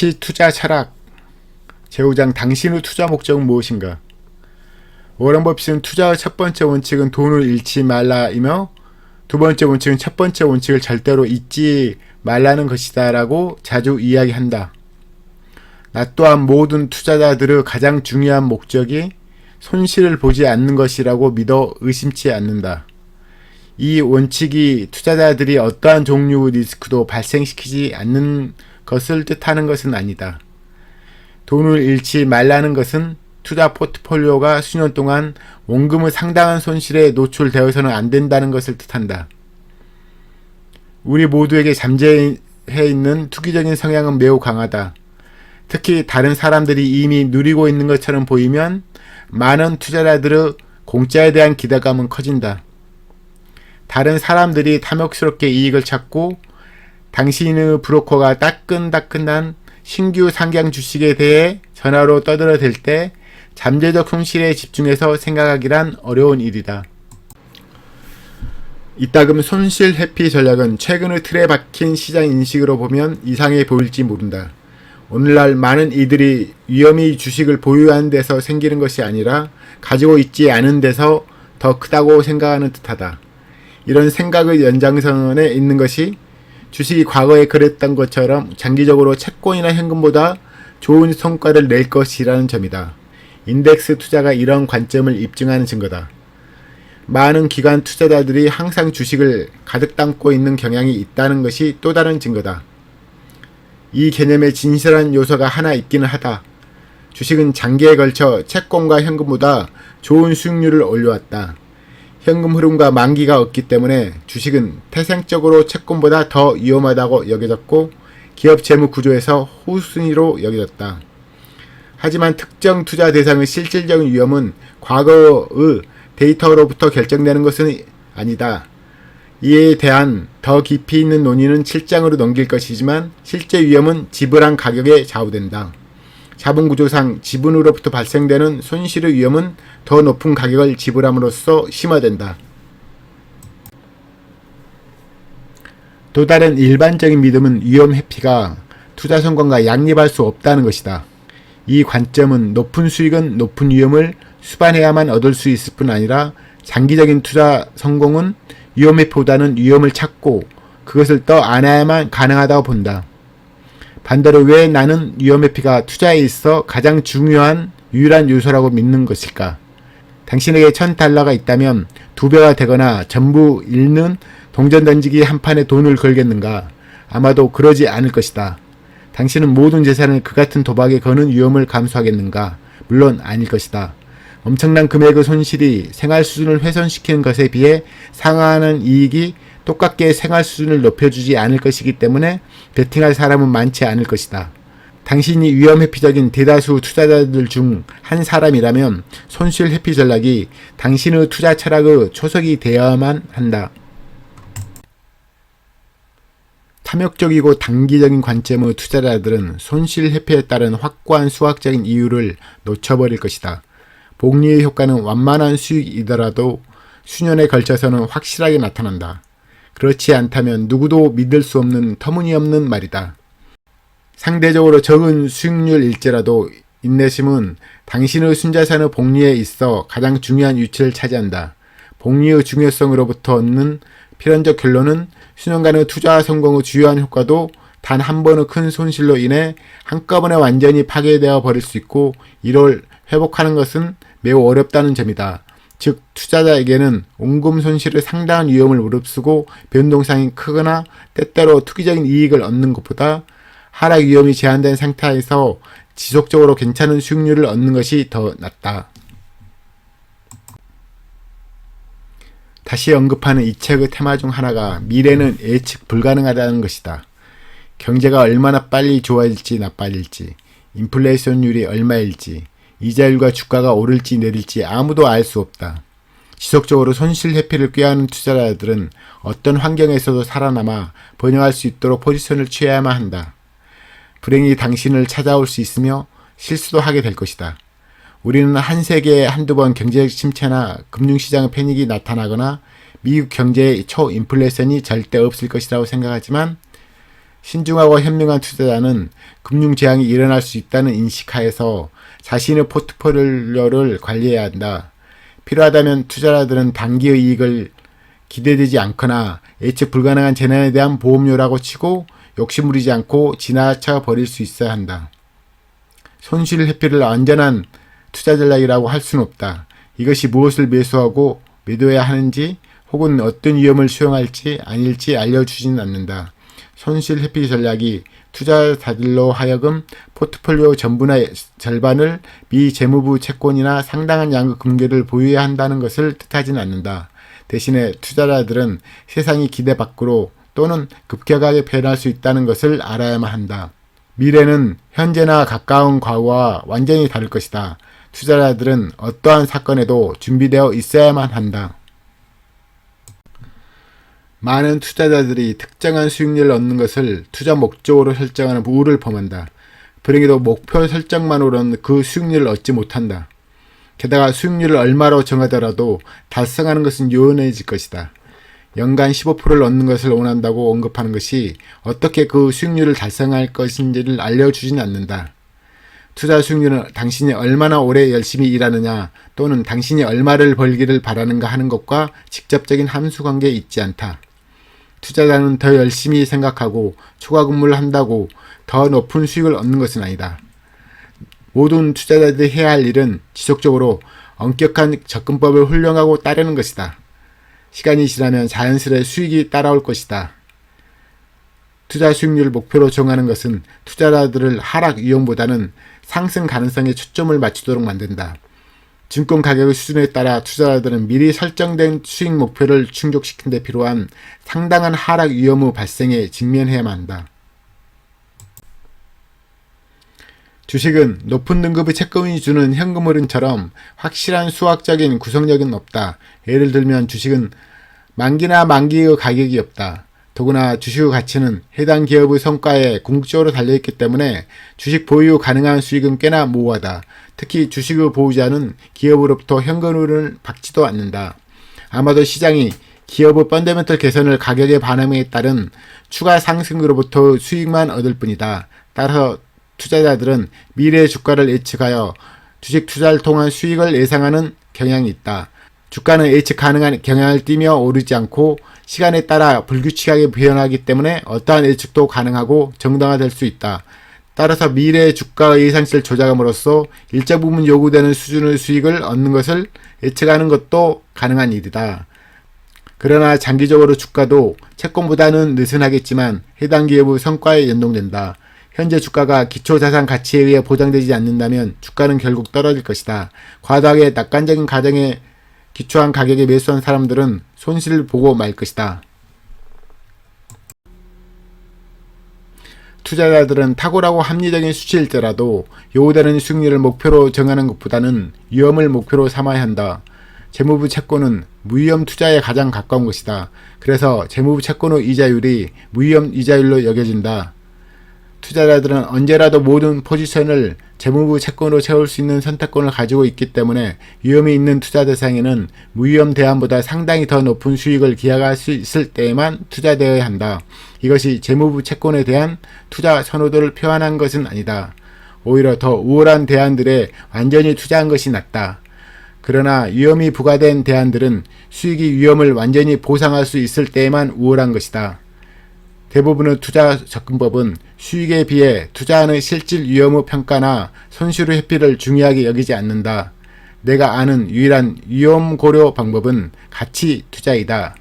일치 투자 철학. 제5장 당신의 투자 목적은 무엇인가? 워런 버핏은 투자의 첫 번째 원칙은 돈을 잃지 말라이며 두 번째 원칙은 첫 번째 원칙을 절대로 잊지 말라는 것이다 라고 자주 이야기한다. 나 또한 모든 투자자들의 가장 중요한 목적이 손실을 보지 않는 것이라고 믿어 의심치 않는다. 이 원칙이 투자자들이 어떠한 종류의 리스크도 발생시키지 않는 것을 뜻하는 것은 아니다. 돈을 잃지 말라는 것은 투자 포트폴리오가 수년 동안 원금의 상당한 손실에 노출되어서는 안 된다는 것을 뜻한다. 우리 모두에게 잠재해 있는 투기적인 성향은 매우 강하다. 특히 다른 사람들이 이미 누리고 있는 것처럼 보이면 많은 투자자들의 공짜에 대한 기대감은 커진다. 다른 사람들이 탐욕스럽게 이익을 찾고 당신의 브로커가 따끈따끈한 신규 상장 주식에 대해 전화로 떠들어댈 때 잠재적 손실에 집중해서 생각하기란 어려운 일이다. 이따금 손실 회피 전략은 최근의 틀에 박힌 시장 인식으로 보면 이상해 보일지 모른다. 오늘날 많은 이들이 위험이 주식을 보유하는 데서 생기는 것이 아니라 가지고 있지 않은 데서 더 크다고 생각하는 듯하다. 이런 생각의 연장선에 있는 것이 주식이 과거에 그랬던 것처럼 장기적으로 채권이나 현금보다 좋은 성과를 낼 것이라는 점이다. 인덱스 투자가 이런 관점을 입증하는 증거다. 많은 기관 투자자들이 항상 주식을 가득 담고 있는 경향이 있다는 것이 또 다른 증거다. 이 개념에 진실한 요소가 하나 있기는 하다. 주식은 장기에 걸쳐 채권과 현금보다 좋은 수익률을 올려왔다. 현금 흐름과 만기가 없기 때문에 주식은 태생적으로 채권보다 더 위험하다고 여겨졌고 기업 재무 구조에서 후순위로 여겨졌다. 하지만 특정 투자 대상의 실질적인 위험은 과거의 데이터로부터 결정되는 것은 아니다. 이에 대한 더 깊이 있는 논의는 7장으로 넘길 것이지만 실제 위험은 지불한 가격에 좌우된다. 자본구조상 지분으로부터 발생되는 손실의 위험은 더 높은 가격을 지불함으로써 심화된다. 또 다른 일반적인 믿음은 위험 회피가 투자 성공과 양립할 수 없다는 것이다. 이 관점은 높은 수익은 높은 위험을 수반해야만 얻을 수 있을 뿐 아니라 장기적인 투자 성공은 위험 회피보다는 위험을 찾고 그것을 더 안 해야만 가능하다고 본다. 반대로 왜 나는 위험 회피가 투자에 있어 가장 중요한 유일한 요소라고 믿는 것일까? 당신에게 $1000가 있다면 2배가 되거나 전부 잃는 동전 던지기 한 판에 돈을 걸겠는가? 아마도 그러지 않을 것이다. 당신은 모든 재산을 그 같은 도박에 거는 위험을 감수하겠는가? 물론 아닐 것이다. 엄청난 금액의 손실이 생활 수준을 훼손시키는 것에 비해 상환하는 이익이 똑같게 생활 수준을 높여주지 않을 것이기 때문에 베팅할 사람은 많지 않을 것이다. 당신이 위험 회피적인 대다수 투자자들 중 한 사람이라면 손실 회피 전략이 당신의 투자 철학의 초석이 되어야만 한다. 탐욕적이고 단기적인 관점의 투자자들은 손실 회피에 따른 확고한 수학적인 이유를 놓쳐버릴 것이다. 복리의 효과는 완만한 수익이더라도 수년에 걸쳐서는 확실하게 나타난다. 그렇지 않다면 누구도 믿을 수 없는 터무니없는 말이다. 상대적으로 적은 수익률일지라도 인내심은 당신의 순자산의 복리에 있어 가장 중요한 위치를 차지한다. 복리의 중요성으로부터 얻는 필연적 결론은 수년간의 투자 성공의 주요한 효과도 단 한 번의 큰 손실로 인해 한꺼번에 완전히 파괴되어 버릴 수 있고 이를 회복하는 것은 매우 어렵다는 점이다. 즉 투자자에게는 원금 손실의 상당한 위험을 무릅쓰고 변동성이 크거나 때때로 투기적인 이익을 얻는 것보다 하락 위험이 제한된 상태에서 지속적으로 괜찮은 수익률을 얻는 것이 더 낫다. 다시 언급하는 이 책의 테마 중 하나가 미래는 예측 불가능하다는 것이다. 경제가 얼마나 빨리 좋아질지 나빠질지, 인플레이션율이 얼마일지, 이자율과 주가가 오를지 내릴지 아무도 알 수 없다. 지속적으로 손실 회피를 꾀하는 투자자들은 어떤 환경에서도 살아남아 번영할 수 있도록 포지션을 취해야만 한다. 불행이 당신을 찾아올 수 있으며 실수도 하게 될 것이다. 우리는 한 세계에 한두 번 경제적 침체나 금융시장의 패닉이 나타나거나 미국 경제의 초인플레이션이 절대 없을 것이라고 생각하지만 신중하고 현명한 투자자는 금융 재앙이 일어날 수 있다는 인식하에서 자신의 포트폴리오를 관리해야 한다. 필요하다면 투자자들은 단기의 이익을 기대되지 않거나 예측 불가능한 재난에 대한 보험료라고 치고 욕심부리지 않고 지나쳐 버릴 수 있어야 한다. 손실 회피를 안전한 투자 전략이라고 할 수는 없다. 이것이 무엇을 매수하고 매도해야 하는지 혹은 어떤 위험을 수용할지 아닐지 알려주지는 않는다. 손실 회피 전략이 투자자들로 하여금 포트폴리오 전부나 절반을 미재무부 채권이나 상당한 양의 금괴를 보유해야 한다는 것을 뜻하지는 않는다. 대신에 투자자들은 세상이 기대 밖으로 또는 급격하게 변할 수 있다는 것을 알아야만 한다. 미래는 현재나 가까운 과거와 완전히 다를 것이다. 투자자들은 어떠한 사건에도 준비되어 있어야만 한다. 많은 투자자들이 특정한 수익률을 얻는 것을 투자 목적으로 설정하는 우를 범한다. 불행히도 목표 설정만으로는 그 수익률을 얻지 못한다. 게다가 수익률을 얼마로 정하더라도 달성하는 것은 요원해질 것이다. 연간 15%를 얻는 것을 원한다고 언급하는 것이 어떻게 그 수익률을 달성할 것인지를 알려주지는 않는다. 투자 수익률은 당신이 얼마나 오래 열심히 일하느냐 또는 당신이 얼마를 벌기를 바라는가 하는 것과 직접적인 함수관계에 있지 않다. 투자자는 더 열심히 생각하고 초과 근무를 한다고 더 높은 수익을 얻는 것은 아니다. 모든 투자자들이 해야 할 일은 지속적으로 엄격한 접근법을 훈련하고 따르는 것이다. 시간이 지나면 자연스레 수익이 따라올 것이다. 투자 수익률을 목표로 정하는 것은 투자자들을 하락 위험보다는 상승 가능성에 초점을 맞추도록 만든다. 증권 가격의 수준에 따라 투자자들은 미리 설정된 수익 목표를 충족시키는 데 필요한 상당한 하락 위험의 발생에 직면해야만 한다. 주식은 높은 등급의 채권이 주는 현금 흐름처럼 확실한 수학적인 구성력은 없다. 예를 들면 주식은 만기나 만기의 가격이 없다. 더구나 주식의 가치는 해당 기업의 성과에 궁극적으로 달려있기 때문에 주식 보유 가능한 수익은 꽤나 모호하다. 특히 주식의 보유자는 기업으로부터 현금을 받지도 않는다. 아마도 시장이 기업의 펀더멘털 개선을 가격의 반응에 따른 추가 상승으로부터 수익만 얻을 뿐이다. 따라서 투자자들은 미래의 주가를 예측하여 주식 투자를 통한 수익을 예상하는 경향이 있다. 주가는 예측 가능한 경향을 띠며 오르지 않고 시간에 따라 불규칙하게 변하기 때문에 어떠한 예측도 가능하고 정당화될 수 있다. 따라서 미래의 주가 예상치를 조작함으로써 일정 부분 요구되는 수준의 수익을 얻는 것을 예측하는 것도 가능한 일이다. 그러나 장기적으로 주가도 채권보다는 느슨하겠지만 해당 기업의 성과에 연동된다. 현재 주가가 기초자산 가치에 의해 보장되지 않는다면 주가는 결국 떨어질 것이다. 과도하게 낙관적인 가정에 기초한 가격에 매수한 사람들은 손실을 보고 말 것이다. 투자자들은 탁월하고 합리적인 수치일지라도 요구되는 수익률을 목표로 정하는 것보다는 위험을 목표로 삼아야 한다. 재무부 채권은 무위험 투자에 가장 가까운 것이다. 그래서 재무부 채권의 이자율이 무위험 이자율로 여겨진다. 투자자들은 언제라도 모든 포지션을 재무부 채권으로 채울 수 있는 선택권을 가지고 있기 때문에 위험이 있는 투자 대상에는 무위험 대안보다 상당히 더 높은 수익을 기약할 수 있을 때에만 투자되어야 한다. 이것이 재무부 채권에 대한 투자 선호도를 표현한 것은 아니다. 오히려 더 우월한 대안들에 완전히 투자한 것이 낫다. 그러나 위험이 부과된 대안들은 수익이 위험을 완전히 보상할 수 있을 때에만 우월한 것이다. 대부분의 투자 접근법은 수익에 비해 투자하는 실질 위험의 평가나 손실의 회피를 중요하게 여기지 않는다. 내가 아는 유일한 위험 고려 방법은 가치 투자이다.